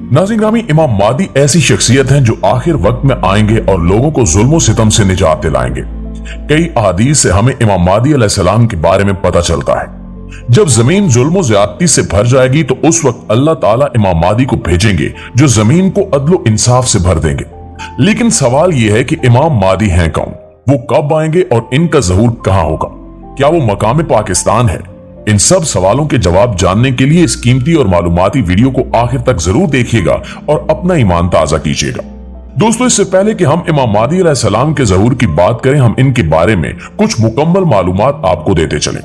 नाज़रीन ग्रामी, इमाम मादी ऐसी शख्सियत हैं जो आखिर वक्त में आएंगे और लोगों को जुल्म सितम से निजात दिलाएंगे। कई अहादीस से हमें इमाम मादी अलैहिस्सलाम के बारे में पता चलता है। जब जमीन जुल्म ज़्यादती से भर जाएगी तो उस वक्त अल्लाह ताला इमाम मादी को भेजेंगे जो जमीन को अदलो इंसाफ से भर देंगे। लेकिन सवाल यह है कि इमाम मादी हैं कौन, वो कब आएंगे और इनका ज़हूर कहां होगा, क्या वो मकाम पाकिस्तान है? इन सब सवालों के जवाब जानने के लिए इस कीमती और मालूमाती वीडियो को आखिर तक जरूर देखिएगा और अपना ईमान ताजा कीजिएगा। दोस्तों, इससे पहले कि हम इमाम मादी अलैहिस्सलाम के ज़हूर की बात करें, हम इनके बारे में कुछ मुकम्मल मालूमात आपको देते चलें।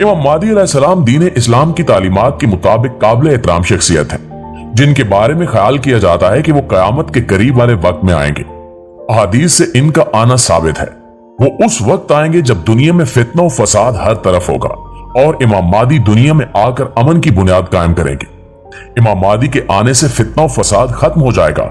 इमाम मादी अलैहिस्सलाम दीन इस्लाम की तालीमात के मुताबिक काबिल एहतराम शख्सियत है, जिनके बारे में ख्याल किया जाता है कि वो कयामत के करीब वाले वक्त में आएंगे। अहादीस से इनका आना साबित है। वो उस वक्त आएंगे जब दुनिया में फितना और फसाद हर तरफ होगा और इमाम मादी दुनिया में आकर अमन की बुनियाद कायम करेंगे। इमाम मादी के आने से फितना और फसाद खत्म हो जाएगा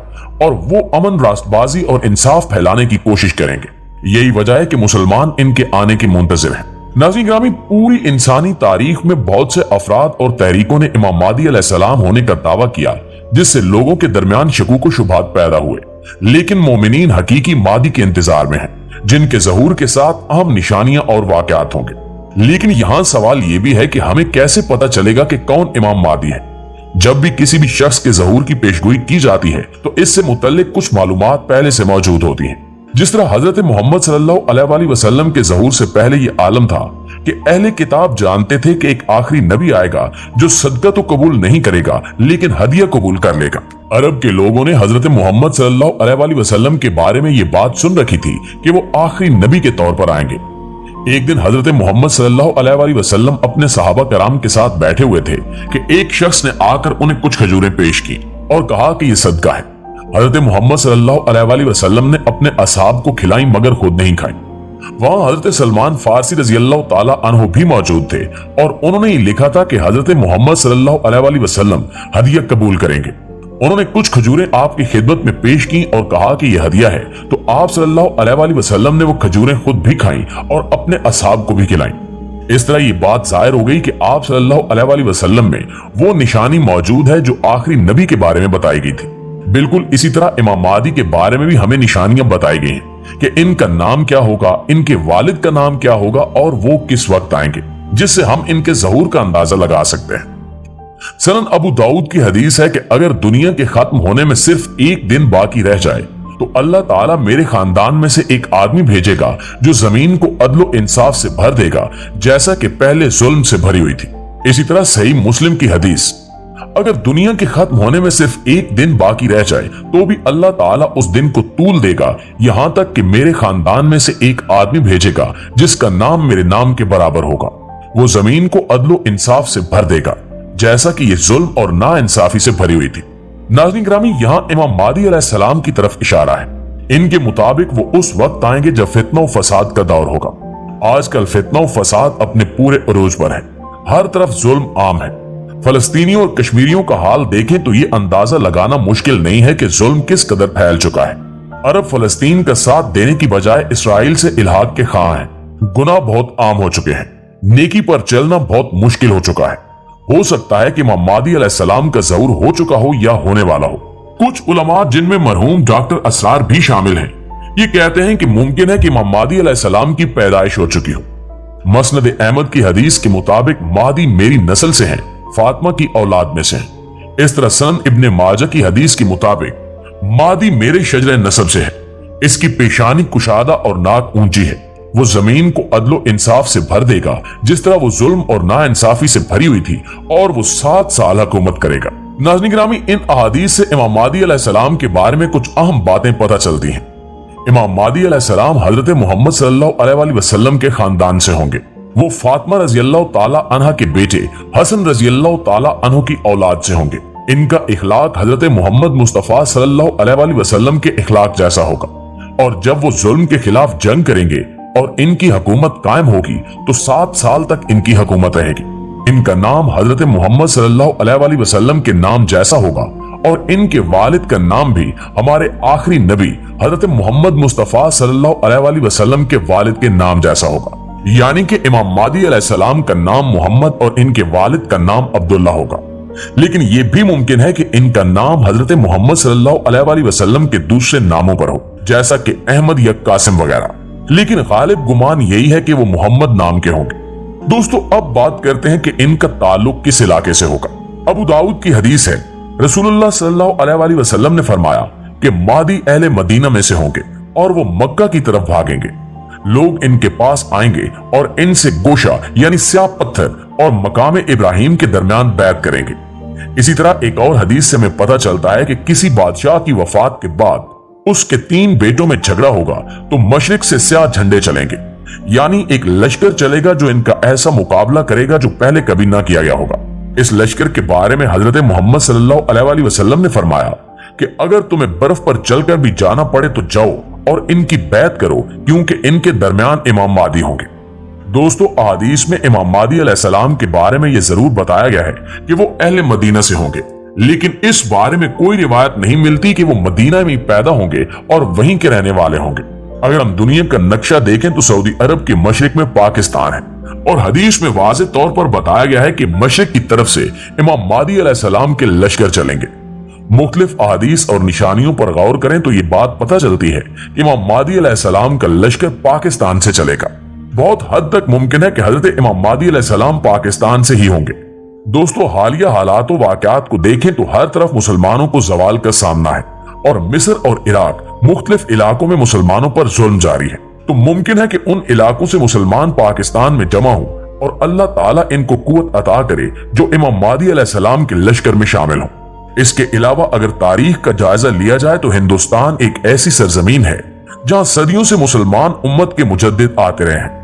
और वो अमन, रास्तबाजी और इंसाफ फैलाने की कोशिश करेंगे। यही वजह है कि मुसलमान इनके आने के मुंतजिर हैं। नाज़रीन ग्रामी, पूरी इंसानी तारीख में बहुत से अफराद और तहरीकों ने इमाम मादी अलैहिस्सलाम होने का दावा किया, जिससे लोगों के दरमियान शकूक व शुबहात पैदा हुए। लेकिन मोमिनीन हकीकी मादी के इंतजार में हैं, जिनके ज़हूर के साथ अहम निशानियां और वाकयात होंगे। लेकिन यहां सवाल यह भी है कि हमें कैसे पता चलेगा कि कौन इमाम मादी है। जब भी किसी भी शख्स के ज़हूर की पेशगोई की जाती है तो इससे मुतल्लिक कुछ मालूमात पहले से मौजूद होती हैं। जिस तरह हजरत मोहम्मद सल्लल्लाहु अलैहि वसल्लम के ज़हूर से पहले यह आलम था कि अहले किताब जानते थे कि एक आखिरी नबी आएगा जो सदका तो कबूल नहीं करेगा लेकिन हदिया कबूल कर लेगा। अरब के लोगों ने हजरत मोहम्मद सल्लल्लाहु अलैहि वसल्लम के बारे में यह बात सुन रखी थी कि वो आखिरी नबी के तौर पर आएंगे। एक दिन हजरत मोहम्मद सल्लल्लाहु अलैहि वसल्लम अपने सहाबा कराम के साथ बैठे हुए थे कि एक शख्स ने आकर उन्हें कुछ खजूरें पेश की और कहा कि यह सदका है। हजरत मोहम्मद सल्लल्लाहु अलैहि वसल्लम ने अपने असहाब को खिलाई मगर खुद नहीं खाई। वहां हजरत सलमान फारसी रज़ियल्लाहु ताला अन्हु भी मौजूद थे और उन्होंने ये लिखा था कि हजरत मोहम्मद सल्लल्लाहु अलैहि वसल्लम हदिया कबूल करेंगे। उन्होंने कुछ खजूरें आपकी खिदमत में पेश की और कहा कि यह हदिया है, तो आप सल्लल्लाहु अलैहि वसल्लम ने वो खजूरें खुद भी खाईं और अपने असहाब को भी खिलाईं। इस तरह ये बात जाहिर हो गई कि आप सल्लल्लाहु अलैहि वसल्लम में वो निशानी मौजूद है जो आखिरी नबी के बारे में बताई गई थी। बिल्कुल इसी तरह इमाम मादी के बारे में भी हमें निशानियां बताई गई हैं कि इनका नाम क्या होगा, इनके वालिद का नाम क्या होगा और वो किस वक्त आएंगे, जिससे हम इनके ज़हूर का अंदाजा लगा सकते हैं। सनन अबू दाऊद की हदीस है कि अगर दुनिया के खत्म होने में सिर्फ एक दिन बाकी रह जाए तो अल्लाह ताला मेरे खानदान में से एक आदमी भेजेगा जो जमीन को अदलो इंसाफ से भर देगा, जैसा कि पहले जुल्म से भरी हुई थी। इसी तरह सही मुस्लिम की हदीस, अगर दुनिया के खत्म होने में सिर्फ एक दिन बाकी रह जाए तो भी अल्लाह ताला उस दिन को तूल देगा, यहां तक कि मेरे खानदान में से एक आदमी भेजेगा जिसका नाम मेरे नाम के बराबर होगा। वो जमीन को अदलो इंसाफ से भर देगा, जैसा कि ये जुल्म और ना इंसाफी से भरी हुई थी। नाज़रीन ग्रामी, यहाँ इमाम मादी अलैहिस्सलाम की तरफ इशारा है। इनके मुताबिक वो उस वक्त आएंगे जब फितना और फसाद का दौर होगा। आजकल फितना और फसाद अपने पूरे उरूज पर है, हर तरफ जुल्म आम है। फलस्तीनियों और कश्मीरियों का हाल देखें तो ये अंदाजा लगाना मुश्किल नहीं है कि जुल्म किस कदर फैल चुका है। अरब फलस्तीन का साथ देने की बजाय इसराइल से इल्हाक के ख्वाह हैं। गुनाह बहुत आम हो चुके हैं, नेकी पर चलना बहुत मुश्किल हो चुका है। हो सकता है कि इमाम मादी अलैहिस्सलाम का ज़हूर हो चुका हो या होने वाला हो। कुछ उलमा, जिनमें मरहूम डॉक्टर असरार भी शामिल हैं, ये कहते हैं कि मुमकिन है कि इमाम मादी अलैहिस्सलाम की पैदाइश हो चुकी हो। मसनद अहमद की हदीस के मुताबिक मादी मेरी नस्ल से हैं, फातिमा की औलाद में से हैं। इस तरह सनन इब्ने माजा की हदीस के मुताबिक मादी मेरे शजरे नसब से है। इसकी पेशानी कुशादा और नाक ऊंची है। वो जमीन को अदलो इंसाफ से भर देगा जिस तरह वो जुल्म और ना इंसाफी से भरी हुई थी, और वो 7 साल हुकूमत करेगा। नाज़रीन ग्रामी, इन अहादीस से इमाम मादी अलैहिस्सलाम के बारे में कुछ अहम बातें पता चलती हैं। इमाम मादी अलैहिस्सलाम हजरत मोहम्मद सल्लल्लाहु अलैहि वसल्लम के खानदान से होंगे। वो फातिमा रज़ियल्लाहु ताला अन्हा के बेटे हसन रज़ियल्लाहु ताला अन्हु की औलाद से होंगे। इनका इखलाक हजरत मोहम्मद मुस्तफ़ा सल्लल्लाहु अलैहि वसल्लम के इखलाक जैसा होगा, और जब वो जुल्म के खिलाफ जंग करेंगे और इनकी हुकूमत कायम होगी तो 7 साल तक इनकी हुकूमत रहेगी। इनका नाम हजरत मोहम्मद सल्लल्लाहु अलैहि वसल्लम के नाम जैसा होगा और इनके वालिद का नाम भी हमारे आखिरी नबी हजरत मोहम्मद मुस्तफ़ा सल्लल्लाहु अलैहि वसल्लम के वालिद के नाम जैसा होगा। यानी कि इमाम मादी अलैहिस्सलाम का नाम मोहम्मद और इनके वालिद का नाम अब्दुल्ला होगा। लेकिन यह भी मुमकिन है कि इनका नाम हजरत मोहम्मद सल्लल्लाहु अलैहि वसल्लम के दूसरे नामों पर हो, जैसा कि अहमद या कासिम वगैरह, लेकिन गालिब गुमान यही है कि वो मोहम्मद नाम के होंगे। दोस्तों, अब बात करते हैं कि इनका ताल्लुक किस इलाके से होगा। अबू दाऊद की हदीस है, रसूलुल्लाह सल्लल्लाहु अलैहि वसल्लम ने फरमाया कि मादी अहले मदीना में से होंगे और वो मक्का की तरफ भागेंगे। लोग इनके पास आएंगे और इनसे गोशा यानी स्याह पत्थर और मकाम इब्राहिम के दरमियान बैत करेंगे। इसी तरह एक और हदीस से हमें पता चलता है कि किसी बादशाह की वफात के बाद उसके 3 बेटों में झगड़ा होगा तो मशरिक से स्याह झंडे चलेंगे, यानी एक लश्कर चलेगा जो इनका ऐसा मुकाबला करेगा जो पहले कभी ना किया गया होगा। इस लश्कर के बारे में हजरत मोहम्मद सल्लल्लाहु अलैहि वसल्लम ने फरमाया कि अगर तुम्हें बर्फ पर चलकर भी जाना पड़े तो जाओ और इनकी बैत करो, क्योंकि इनके दरमियान इमाम मादी होंगे। दोस्तों, अहादीस में इमाम मादी अलैहिस्सलाम के बारे में यह जरूर बताया गया है कि वो अहले मदीना से होंगे, लेकिन इस बारे में कोई रिवायत नहीं मिलती कि वो मदीना में पैदा होंगे और वहीं के रहने वाले होंगे। अगर हम दुनिया का नक्शा देखें तो सऊदी अरब के मशरिक में पाकिस्तान है और हदीस में वाज़ेह तौर पर बताया गया है कि मशरिक की तरफ से इमाम मादी अलैहिस्सलाम के लश्कर चलेंगे। मुख्तलिफ अहादीस और निशानियों पर गौर करें तो ये बात पता चलती है कि इमाम मादी अलैहिस्सलाम का लश्कर पाकिस्तान से चलेगा। बहुत हद तक मुमकिन है कि हजरत इमाम मादी अलैहिस्सलाम पाकिस्तान से ही होंगे। दोस्तों, हालिया हालात व वाक़यात को देखें तो हर तरफ मुसलमानों को जवाल का सामना है और मिस्र और इराक मुख्तलिफ इलाकों में मुसलमानों पर जुल्म जारी है। तो मुमकिन है कि उन इलाकों से मुसलमान पाकिस्तान में जमा हो और अल्लाह ताला इनको कुव्वत अता करे जो इमाम मादी अलैहिस्सलाम के लश्कर में शामिल हो। इसके अलावा अगर तारीख का जायजा लिया जाए तो हिंदुस्तान एक ऐसी सरजमीन है जहां सदियों से मुसलमान उम्मत के मुजद्दिद आते रहे हैं।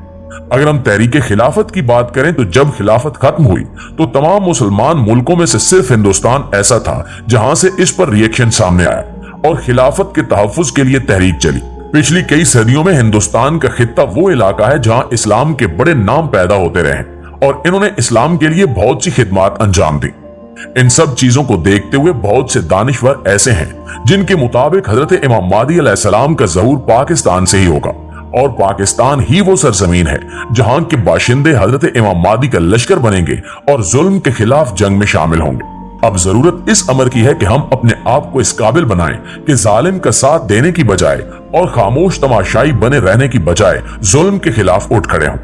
अगर हम तहरीक खिलाफत की बात करें तो जब खिलाफत खत्म हुई तो तमाम मुसलमान मुल्कों में से सिर्फ हिंदुस्तान ऐसा था जहां से इस पर रिएक्शन सामने आया और खिलाफत के तहफ्फुज के लिए तहरीक चली। पिछली कई सदियों में हिंदुस्तान का खित्ता वो इलाका है जहां इस्लाम के बड़े नाम पैदा होते रहे और इन्होंने इस्लाम के लिए बहुत सी खिदमत अंजाम दी। इन सब चीजों को देखते हुए बहुत से दानिशवर ऐसे हैं जिनके मुताबिक हजरत इमाम मादी अलैहिस्सलाम का ज़हूर पाकिस्तान से ही होगा और पाकिस्तान ही वो सरजमीन है जहां के बाशिंदे हजरत इमाम मादी का लश्कर बनेंगे और जुल्म के खिलाफ जंग में शामिल होंगे। अब जरूरत इस अमर की है कि हम अपने आप को इस काबिल बनाएं कि जालिम का साथ देने की बजाय और खामोश तमाशाई बने रहने की बजाय जुल्म के खिलाफ उठ खड़े हों।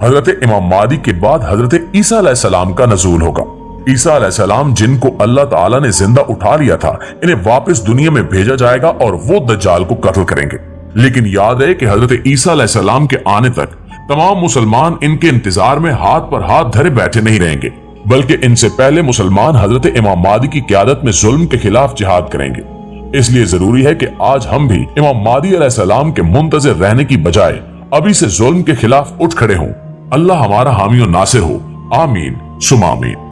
हजरत इमाम मादी के बाद हजरत ईसा अलैहिस्सलाम का नज़ूल होगा। ईसा अलैहिस्सलाम जिनको अल्लाह ताला ने जिंदा उठा लिया था, इन्हें वापस दुनिया में भेजा जाएगा और वो दज्जाल को कत्ल करेंगे। लेकिन याद है कि हजरत ईसा अलैहिस्सलाम के आने तक तमाम मुसलमान इनके इंतजार में हाथ पर हाथ धरे बैठे नहीं रहेंगे, बल्कि इनसे पहले मुसलमान हजरत इमाम मादी की क़यादत में जुल्म के खिलाफ जिहाद करेंगे। इसलिए जरूरी है कि आज हम भी इमाम मादी अलैहिस्सलाम के मुंतज़िर रहने की बजाय अभी से जुल्म के खिलाफ उठ खड़े हों। अल्लाह हमारा हामी और नासिर हो। आमीन सुमा आमीन।